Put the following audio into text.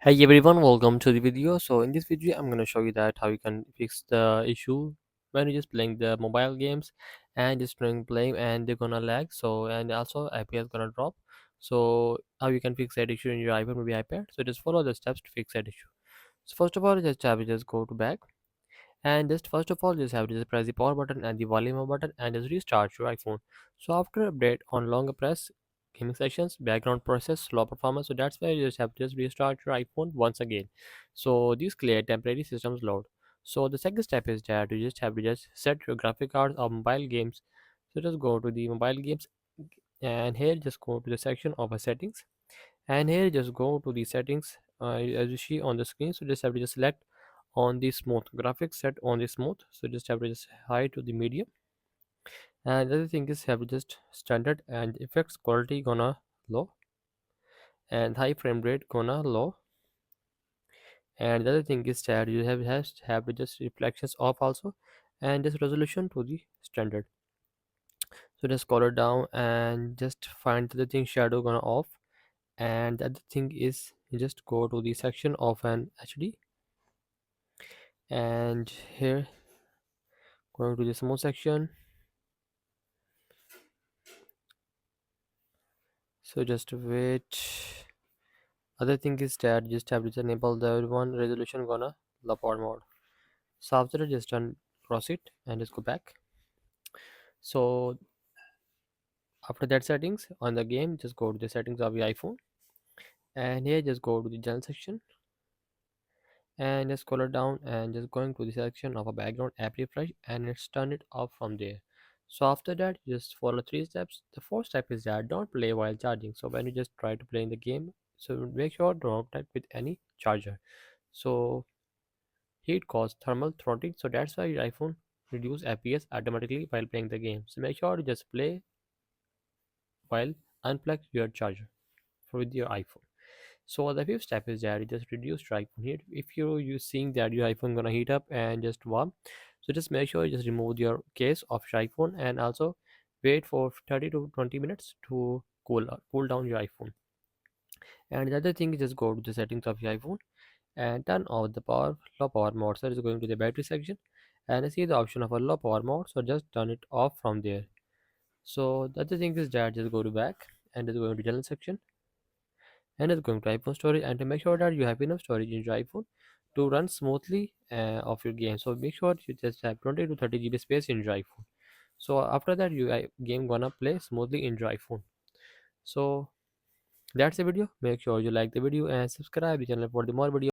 Hey everyone, welcome to the video. So in this video, I'm gonna show you that how you can fix the issue when you're just playing the mobile games and just playing and they're gonna lag. So and also FPS gonna drop. So how you can fix that issue in your iPhone, maybe iPad. So just follow the steps to fix that issue. So first of all, just go to back and just first of all just have to just press the power button and the volume up button and just restart your iPhone. So after update on longer press gaming sessions, background process, slow performance, so that's why you just have to just restart your iPhone once again. So these clear temporary systems load. So the second step is that you just have to just set your graphic cards of mobile games. So just go to the mobile games and here just go to the section of settings and here just go to the settings as you see on the screen. So just have to just select on the smooth graphics, set on the smooth. So just have to just high to the medium, and the other thing is have to just standard and effects quality gonna low and high frame rate gonna low, and the other thing is that you have to just reflections off also, and just resolution to the standard. So just scroll it down and just find the thing shadow gonna off, and the other thing is you just go to the section of an HD and here going to the small section. So just wait. Other thing is that just have to enable the one resolution gonna leopard mode. So after that just done proceed and just go back. So after that settings on the game, just go to the settings of the iPhone and here just go to the general section and just scroll it down and just going to the section of a background app refresh and it's turn it off from there. So after that just follow three steps. The fourth step is that don't play while charging. So when you just try to play in the game, so make sure don't connect with any charger. So heat cause thermal throttling, so that's why your iPhone reduce FPS automatically while playing the game. So make sure to just play while unplug your charger with your iPhone. So the fifth step is that you just reduce your iPhone heat. If you seeing that your iPhone gonna heat up and just warm, so just make sure you just remove your case of your iPhone and also wait for 30 to 20 minutes to cool down your iPhone. And the other thing is just go to the settings of your iPhone and turn off the low power mode. So it's going to the battery section and I see the option of a low power mode, so just turn it off from there. So the other thing is that just go to back and just go into general section and it's going to iPhone storage and to make sure that you have enough storage in your iPhone to run smoothly of your game. So make sure you just have 20 to 30 GB space in your iPhone. So after that your game gonna play smoothly in your iPhone. So that's the video. Make sure you like the video and subscribe the channel for the more videos.